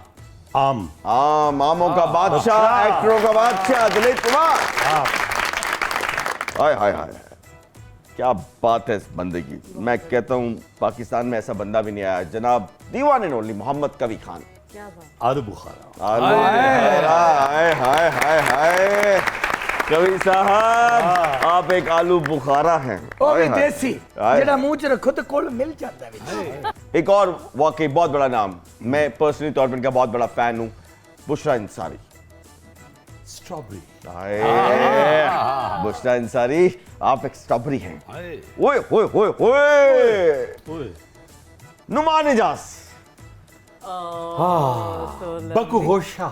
आम। आमों का बादशाह, एक्टरों का बादशाह दिलीप कुमार। हाय हाय हाय। क्या बात है इस बंदे की। मैं कहता हूँ पाकिस्तान में ऐसा बंदा भी नहीं आया, जनाब दीवान एंड ओनली मोहम्मद कवी खान। क्या बात। आलू बुखारा। आलू बुखारा, हाय हाय हाय हाय। कवि साहब आप एक आलू बुखारा हैं। ਉਹ ਵੀ हाय हाय। ਦੇਸੀ हाय। ਜਿਹੜਾ ਮੂੰਹ 'ਚ ਰੱਖੋ ਤੇ ਕੋਲ ਮਿਲ ਜਾਂਦਾ ਵਿੱਚ। एक और वाकई बहुत बड़ा नाम, मैं पर्सनली तौर पर इनका बहुत बड़ा फैन हूँ, बुशरा अंसारी। स्ट्रॉबेरी। बुशरा अंसारी आप एक स्ट्रॉबेरी हैं। ओए ओए ओए ओए। नुमान इजाज। बकू गोशा।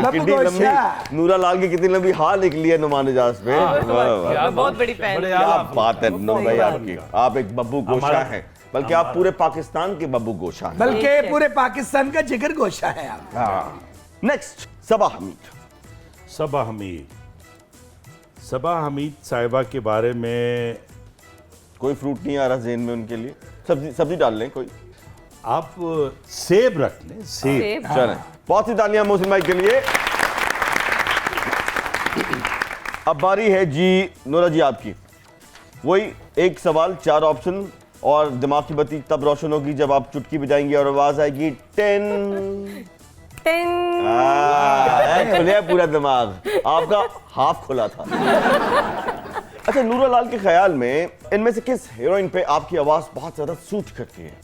कितनी लंबी, नूरा लाल की कितनी लंबी हाल निकली है नुमान इजाज पे। मैं बहुत बड़ी फैन हूँ। क्या बात है नूर भाई आपकी, आप एक बब्बू गोशा हैं, बल्कि आप पूरे पाकिस्तान के बब्बू गोशा हैं। बल्कि पूरे पाकिस्तान का जिगर गोशा है आप। नेक्स्ट सबा हमीद। सबा हमीद। सबा हमीद साहिबा के बारे में कोई फ्रूट नहीं आ रहा ज़हन में उनके लिए, सब्जी सब्जी डाल लें कोई। आप सेब रख लें, सेब। सेब। चलें, बहुत सी तालियां मोहसिन भाई के लिए। अब बारी है जी नूरा जी आपकी। वही एक सवाल, 4 ऑप्शन, और दिमाग की बत्ती तब रोशन होगी जब आप चुटकी बजाएंगी और आवाज आएगी 10। खुले पूरा दिमाग, आपका हाफ खुला था। अच्छा, नूरा लाल के ख्याल में इनमें से किस हीरोइन पे आपकी आवाज बहुत ज्यादा सूट करती है?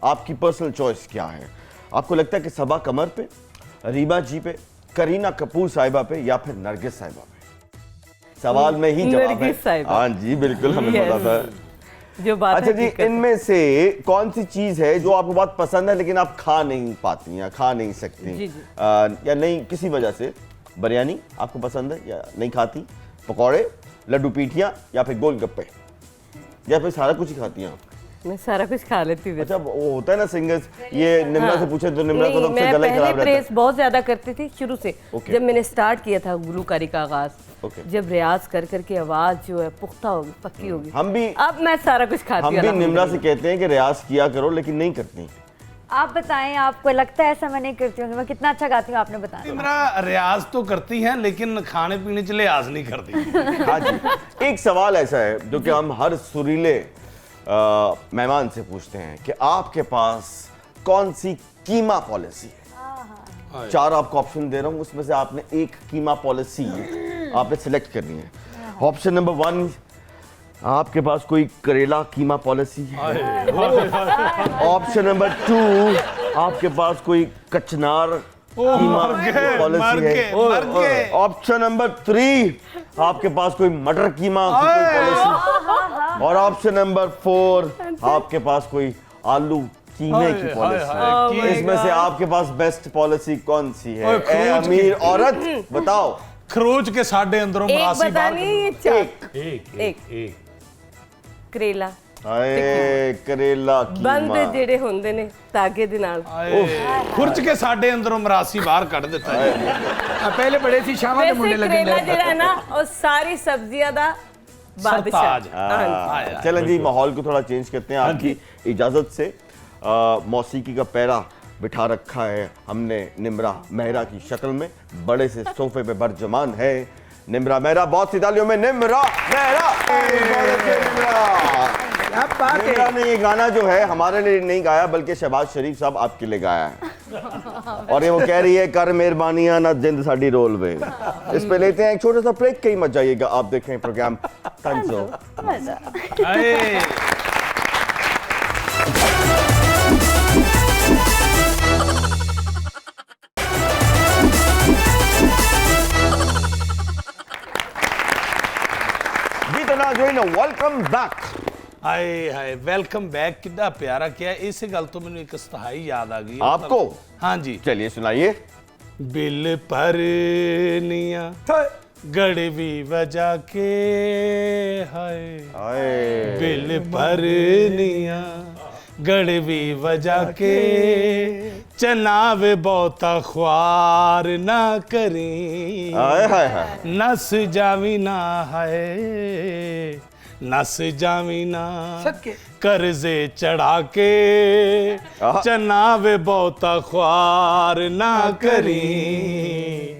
आपकी पर्सनल चॉइस क्या है? आपको लगता है कि सबा कमर पे, रीमा जी पे, करीना कपूर साहिबा पे, या फिर नरगिस साहिबा पे? सवाल में ही जवाब है। नरगिस साहिबा। हाँ जी बिल्कुल, हमें Yes. पता था। जो बात अच्छा है, जी, हकीकत है। इनमें से कौन सी चीज है जो आपको बहुत पसंद है लेकिन आप खा नहीं पाती या खा नहीं सकती? जी, जी। या नहीं किसी वजह से? बिरयानी आपको पसंद है या नहीं खाती? पकौड़े, लड्डू पीठियाँ, या फिर गोलगप्पे, या फिर सारा कुछ ही खाती हैं आप? मैं सारा कुछ खा लेती हूँ। अच्छा, वो होता है ना सिंगर्स, ये निम्रा से पूछे तो निम्रा को तो मैं गला ही पहले खराब रहता प्रेस है। बहुत ज्यादा करती थी शुरू से। ओके। जब मैंने स्टार्ट किया था गुलूकारी का आगाज, ओके। जब रियाज कर करके आवाज जो है पुख्ता होगी, पक्की होगी, हम भी अब मैं सारा कुछ खाती हम हूँ। भी निम्रा से अल्हम्दुलिल्लाह। कहते हैं कि रियाज किया करो, लेकिन नहीं करती। आप बताएं, आपको लगता है ऐसा मैं नहीं करती हूँ? मैं कितना अच्छा गाती हूँ आपने बताया। मेरा रियाज तो करती हैं लेकिन खाने पीने के लिहाज नहीं करती। हाँ जी, एक सवाल ऐसा है जो कि हम हर सुरीले मेहमान से पूछते हैं कि आपके पास कौन सी कीमा पॉलिसी है? 4 आपको ऑप्शन दे रहा हूं, उसमें से आपने एक कीमा पॉलिसी आपने सिलेक्ट करनी है। ऑप्शन नंबर 1, आपके पास कोई करेला कीमा पॉलिसी है। ऑप्शन नंबर 2, आपके पास कोई कचनार कीमा पॉलिसी है। ऑप्शन नंबर 3, आपके पास कोई मटर कीमा की कोई पॉलिसी, और ऑप्शन नंबर 4, आपके पास कोई आलू कीमे की पॉलिसी। इसमें से आपके पास बेस्ट पॉलिसी कौन सी है? ए अमीर औरत बताओ। खरोच के साडे अंदरों एक मरासी बाहर बतानी, ये चार। एक करेला हाय करेला ਬੰਦ कीमा। ਜਿਹੜੇ ਹੁੰਦੇ ਨੇ ਤਾਗੇ ਦੇ ਨਾਲ। ਖੁਰਚ ਕੇ ਸਾਡੇ ਅੰਦਰੋਂ ਮਰਾਸੀ ਬਾਹਰ ਕੱਢ ਦਿੱਤਾ ਹੈ। ਪਹਿਲੇ ਬੜੇ ਸੀ ਸ਼ਾਮਾਂ ਦੇ वैसे ਮੁੰਡੇ करेला ਲੱਗਦੇ ਜਿਹੜਾ है ना, और सारी सब्जियां दा बादशाह। सरताज। हाँ। चलें जी, माहौल को थोड़ा चेंज करते हैं आपकी इजाजत से। मौसीकी का पैरा बिठा रखा है हमने निम्रा मेहरा की शक्ल में, बड़े से सोफे पे बरजमान है निम्रा मेहरा। बहुत सी तालियों में निम्रा मेहरा। क्या बात है। निम्रा ने ये गाना जो है हमारे लिए नहीं गाया, बल्कि शहबाज शरीफ साहब आपके लिए गाया है। और ये वो कह रही है कर मेहरबानियां ना जिंद साडी रोल वे। इस पे लेते हैं एक छोटा सा ब्रेक, कहीं मत जाइएगा, आप देख रहे हैं प्रोग्राम तंजो। हाय। जी तो नाज़रीन, वेलकम बैक। हाय हाय, वेलकम बैक। कितना प्यारा किया। इसी गल तो मैंने एक स्थाई याद आ गई। आपको? हाँ जी। चलिए सुनाइए। बिल परनिया गड़वी बजा के, हाय हाय। बिल परनिया गड़वी बजा के, चनाव बहुता ख्वार ना करी, हाय हाय हाय। नस जावी ना है, नस जावी ना सदके। कर्जे चढ़ा के, आहा। चनाव बहुता ख्वार ना करी,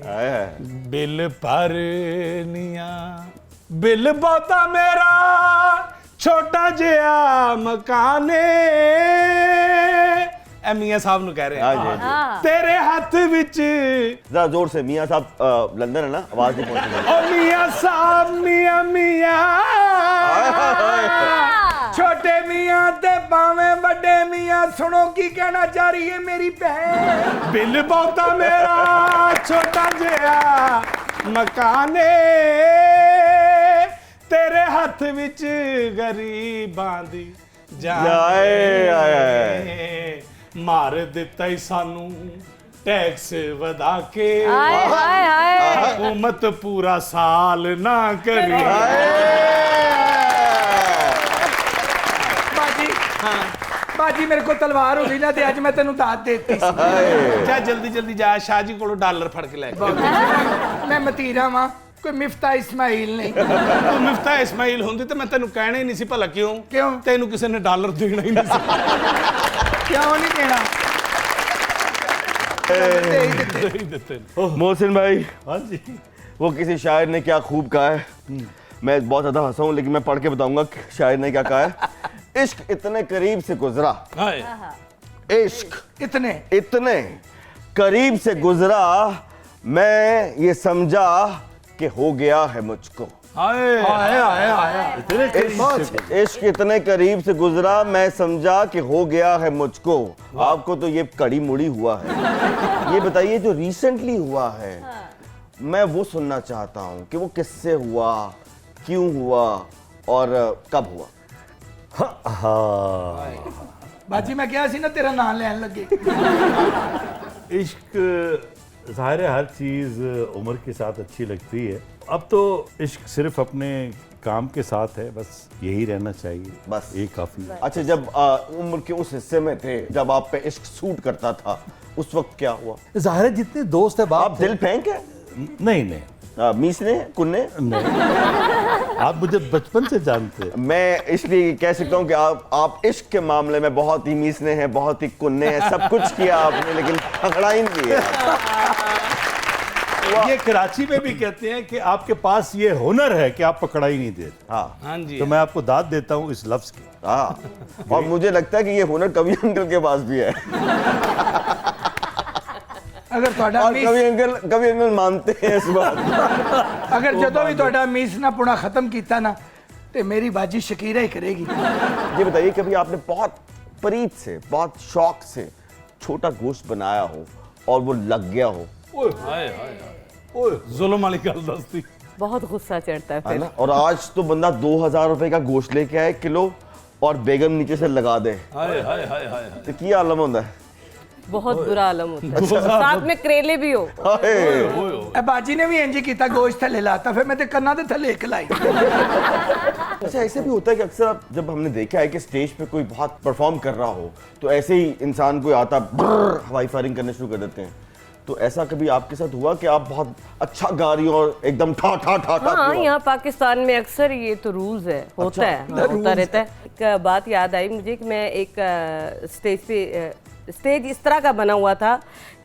हाय हाय। बिल परनिया। बिल बहुता मेरा छोटा जिहा मकाने ए मियां साहब नु कह रहे हाँ हैं जी, हाँ जी। तेरे हाथ विच जरा जोर से, मियां साहब लंदन है ना, आवाज नहीं पहुंच रही। ओ मियां साहब मियां मियां छोटे मियां ते भावें बड़े मियां, सुनो की कहना चाह रही है मेरी बहन। बिल बहुता मेरा छोटा जिहा मकाने तेरे हथ विच गरीबां दी आए, जाए मार दिता ही सानू टैक्स वधा के हाय हाय हाय हुकूमत पूरा साल ना करी। बाजी बाजी मेरे को तलवार हो गई ना, ते अज मैं तेनू दात देती सी। जा जल्दी जल्दी जा शाह जी को डॉलर फड़ के लेके मैं मतीरा वां, कोई मिफ्ता इस्माइल नहीं। तू मिफ्ता इस्माइल होंदी ते मैं तेनू कहना ही नहीं सी भला क्यों क्यों? तेनू किसी ने डॉलर देना ही नहीं सी। क्यों नहीं देना? दे ही देते। दे ही देते ने। मोहसिन भाई, हाँ जी। वो किसी शायर ने क्या खूब कहा है, मैं बहुत ज्यादा हंसा हूं लेकिन मैं पढ़ के बताऊंगा कि शायर ने क्या कहा है। इश्क इतने करीब से गुजरा, हाय इश्क इतने इतने करीब से गुजरा, मैं ये समझा कि हो गया है मुझको। हाय आया आया आया। इश्क इतने करीब से गुजरा, मैं समझा कि हो गया है मुझको। आपको तो ये कड़ी मुड़ी हुआ है। ये बताइए जो रिसेंटली हुआ है, मैं वो सुनना चाहता हूँ कि वो किससे हुआ, क्यों हुआ और कब हुआ। हाँ, बाजी मैं क्या सी ना तेरा नाम लेने लगे। इश्क ज़ाहिर है हर चीज़ उम्र के साथ अच्छी लगती है। अब तो इश्क सिर्फ अपने काम के साथ है, बस यही रहना चाहिए, बस। ये काफ़ी है। अच्छा, जब उम्र के उस हिस्से में थे जब आप पे इश्क सूट करता था, उस वक्त क्या हुआ? ज़ाहिर है जितने दोस्त है आप दिल फेंक है, नहीं नहीं मीसने कुन्ने? नहीं, आप मुझे बचपन से जानते हैं। मैं इसलिए कह सकता हूँ कि आप इश्क के मामले में बहुत ही मीसने हैं, बहुत ही कुन्ने हैं, सब कुछ किया आपने लेकिन पकड़ा ही नहीं है। ये कराची में भी कहते हैं कि आपके पास ये हुनर है कि आप पकड़ा ही नहीं देते। हाँ हाँ जी तो मैं आपको दाद देता हूँ इस लफ्ज की। हाँ, और मुझे लगता है कि ये हुनर कवि अंकल के पास भी है। अगर ਤੁਹਾਡਾ और मीस कवि अंकल मानते हैं इस बात। अगर ਜਦੋਂ ਵੀ ਤੁਹਾਡਾ मीस ना पुना खत्म किया ना, तो मेरी बाजी शकीरा ही करेगी। ये बताइए कभी आपने बहुत परीत से, बहुत शौक से छोटा गोश्त बनाया हो और वो लग गया हो, हाय हाय जुल्म वाली गल दसती। बहुत गुस्सा चढ़ता है है फिर। ना? और आज तो बंदा 2000 रुपए का गोश्त लेके आए किलो और बेगम नीचे से लगा दे, हाय हाय हाय हाय तो की आलम होता है। बहुत बुरा आलम होता है, साथ में करेले भी हो। हाय। ए बाजी ने भी इंज किया, गोश्त थले लाता, फिर मैं ते कन्ना दे थले एक लाई। अच्छा, ऐसे भी होता है कि अक्सर जब हमने देखा है कि स्टेज पे कोई बहुत परफॉर्म कर रहा हो तो ऐसे ही इंसान कोई आता हवाई फायरिंग करने शुरू कर देते हैं, तो ऐसा कभी आपके साथ हुआ कि आप बहुत अच्छा गा रही हो और एकदम ठा ठा ठा ठा हाँ, हुआ? यहाँ पाकिस्तान में अक्सर ये तो रूल्स है, होता है, हाँ, होता रहता है। एक बात याद आई मुझे कि मैं एक स्टेज इस तरह का बना हुआ था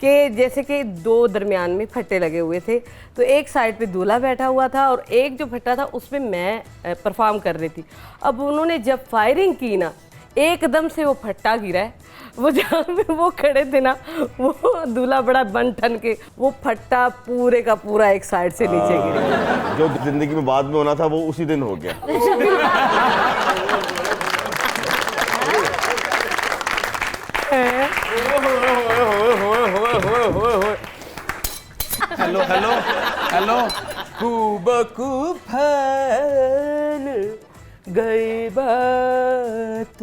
कि जैसे कि दो दरमियान में फट्टे लगे हुए थे, तो एक साइड पे दूल्हा बैठा हुआ था और एक जो फट्टा था उसमें मैं परफॉर्म कर रही थी। अब उन्होंने जब फायरिंग की ना, एकदम से वो फट्टा गिरा है, वो जहाँ पे वो खड़े थे ना, वो दूल्हा बड़ा बन ठन के, वो फट्टा पूरे का पूरा एक साइड से नीचे गिरा। जो जिंदगी में बाद में होना था वो उसी दिन हो गया। हेलो हेलो हेलो खूब फैल गई बात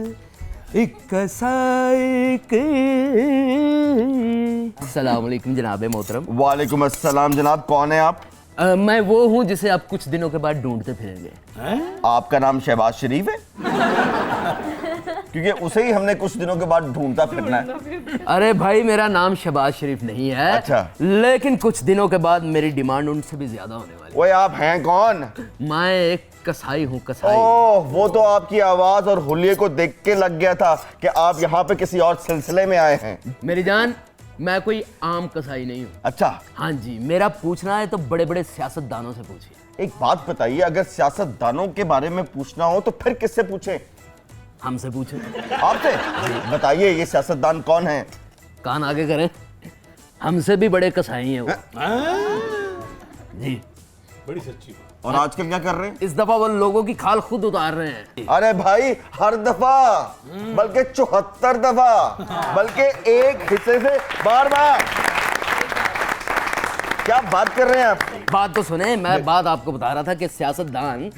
एक कसाई की। अस्सलाम वालेकुम जनाब मोहतरम। वालेकुम अस्सलाम जनाब, कौन है आप? मैं वो हूँ जिसे आप कुछ दिनों के बाद ढूंढते फिरेंगे। आपका नाम शहबाज शरीफ है? क्योंकि उसे ही हमने कुछ दिनों के बाद ढूंढता फिरना है। अरे भाई, मेरा नाम शहबाज शरीफ नहीं है। अच्छा। लेकिन कुछ दिनों के बाद मेरी डिमांड उनसे भी ज्यादा होने वाली ओए, आप हैं कौन? है। मैं एक कसाई हूँ, कसाई। ओह, वो तो आपकी आवाज और हुलिये को देख के लग गया था कि आप यहाँ पे किसी और सिलसिले में आए हैं। मेरी जान, मैं कोई आम कसाई नहीं हूँ। अच्छा, हाँ जी, मेरा पूछना है तो बड़े बड़े सियासतदानों से पूछिए। एक बात बताइए, अगर सियासतदानों के बारे में पूछना हो तो फिर किससे पूछें? हमसे पूछे, आपसे? बताइए ये सियासतदान कौन है? कान आगे करें, हमसे भी बड़े कसाई हैं वो। जी, बड़ी सच्ची। और आजकल क्या कर रहे हैं? इस दफा वो लोगों की खाल खुद उतार रहे हैं। अरे भाई, हर दफा, बल्कि 74 दफा, बल्कि एक हिस्से से बार बार। क्या बात कर रहे हैं आप? बात तो सुने, मैं बात आपको बता रहा था कि सियासतदान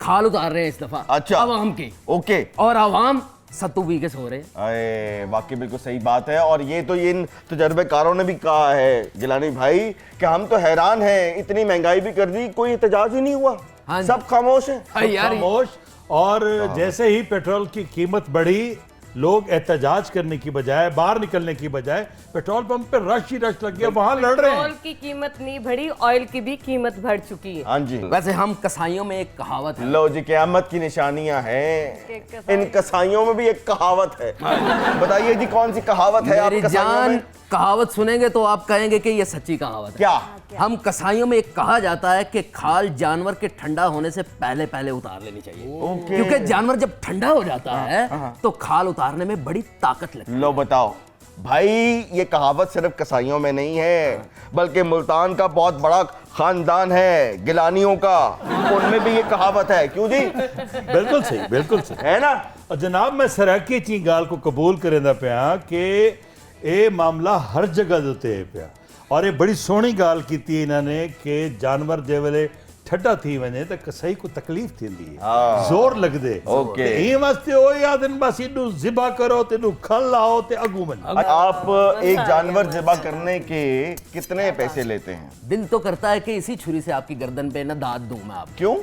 खाल उतार रहे हैं इस दफा। अच्छा। अवाम की, ओके। और अवाम सत्तू पी के सो रहे हैं। अरे वाकई बिल्कुल सही बात है। और ये तो इन तजर्बेकारों ने भी कहा है गिलानी भाई कि हम तो हैरान हैं, इतनी महंगाई भी कर दी, कोई एहतजाज ही नहीं हुआ। हाँ जी। सब खामोश हैं। अरे यार, खामोश। और जैसे ही पेट्रोल की कीमत बढ़ी, लोग एहतजाज करने की बजाय, बाहर निकलने की बजाय पेट्रोल पंप पे रश ही रश लग गया, वहां लड़ रहे हैं। पेट्रोल की कीमत नहीं बढ़ी, ऑयल की भी कीमत बढ़ चुकी है। हाँ जी। वैसे हम कसाईयों में एक कहावत है, लो जी, क़यामत की निशानियां हैं। इन कसाईयों में भी एक कहावत है। बताइए जी, कौन सी कहावत है आप मेरी कसाईयों जान, में? कहावत सुनेंगे तो आप कहेंगे कि ये सच्ची कहावत है। क्या? हम कसाईयों में एक कहा जाता है कि खाल जानवर के ठंडा होने से पहले पहले उतार लेनी चाहिए। ओके। क्योंकि जानवर जब ठंडा हो जाता है तो खाल उतारने में बड़ी ताकत लगती है। लो बताओ भाई, ये कहावत सिर्फ कसाईयों में नहीं है, बल्कि मुल्तान का बहुत बड़ा खानदान है गिलानियों का, उनमें भी ये कहावत है। क्यों जी? बिल्कुल सही, बिल्कुल सही है ना? और जनाब, मैं सराकी ची गाल को कबूल करेंदा पिया कि ये मामला हर जगह होते है पिया। और ये बड़ी सोहनी गाल की इन्होंने कि जानवर जे वेले ठंडा थी वने तो कसाई को तकलीफ थींदी है, जोर लगदे। ओके। ये वास्ते ओ याद इन बस इनु ज़िबा करो ते इनु खल लाओ ते अगू बन। आप एक जानवर ज़िबा करने के कितने पैसे लेते हैं? दिल तो करता है कि इसी छुरी से आपकी गर्दन पे ना दांत दूं मैं आपको। क्यों?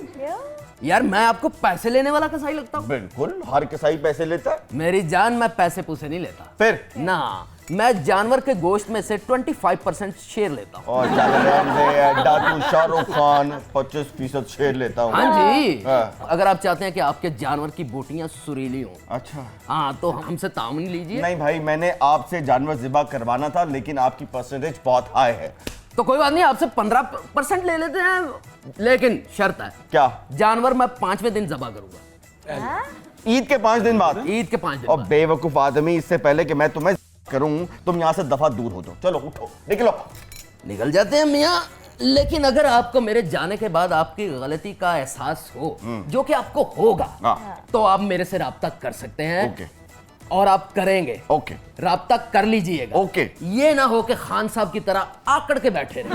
यार, मैं आपको पैसे लेने वाला कसाई लगता हूँ? बिल्कुल, हर कसाई पैसे लेता है। मेरी जान, मैं पैसे पूसे नहीं लेता। फिर? ना, मैं जानवर के गोश्त में से 25% शेयर लेता हूँ। और डाकू शाहरुख खान 25% शेयर लेता हूँ। हाँ जी। हाँ। अगर आप चाहते हैं कि आपके जानवर की बोटियां सुरीली हों, अच्छा। हाँ, तो हमसे ताउन लीजिए। नहीं भाई, मैंने आपसे जानवर ज़िबा करवाना था, लेकिन आपकी परसेंटेज बहुत हाई है। तो कोई बात नहीं, आपसे 15% ले लेते हैं, लेकिन शर्त है। क्या? जानवर मैं 5वें दिन ज़बह करूंगा, ईद के 5 दिन बाद? ईद के 5 दिन और बाद। बेवकूफ आदमी, इससे पहले कि मैं तुम्हें करूं, तुम यहाँ से दफा दूर हो जाओ। चलो उठो, निकलो। निकल जाते हैं मियाँ, लेकिन अगर आपको मेरे जाने के बाद आपकी गलती का एहसास हो, जो कि आपको होगा, हाँ। तो आप मेरे से राब्ता कर सकते हैं। ओके। और आप करेंगे। ओके। राब्ता कर लीजिएगा। ओके। ये ना हो कि खान साहब की तरह आकड़ के बैठे रहे।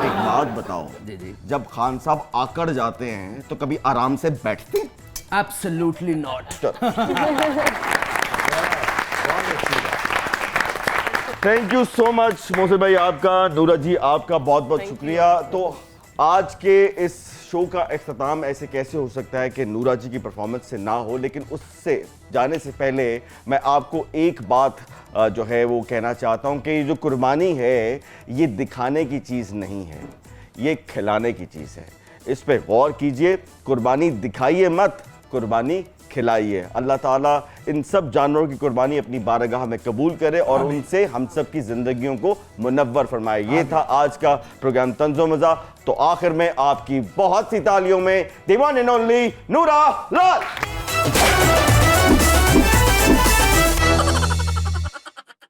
एक बात बताओ, जी जी। जब खान साहब आकड़ जाते हैं तो कभी आराम से बैठते हैं? Absolutely not. Thank you so much मोसे भाई, आपका, नूरा जी आपका बहुत बहुत शुक्रिया। तो आज के इस शो का इख्तिताम ऐसे कैसे हो सकता है कि नूरा जी की परफॉर्मेंस से ना हो, लेकिन उससे जाने से पहले मैं आपको एक बात जो है वो कहना चाहता हूं कि ये जो कुर्बानी है, ये दिखाने की चीज़ नहीं है, ये खिलाने की चीज़ है। इस पे गौर कीजिए, कुर्बानी दिखाइए मत, कुर्बानी खिलाइए। अल्लाह ताला इन सब जानवरों की कुर्बानी अपनी बारगाह में कबूल करे और उनसे हम सब की जिंदगियों को मुनव्वर फरमाए। ये था आज का प्रोग्राम तंज़ो मज़ा। तो आखिर में आपकी बहुत सी तालियों में द वन एंड ओनली नूरा लाल।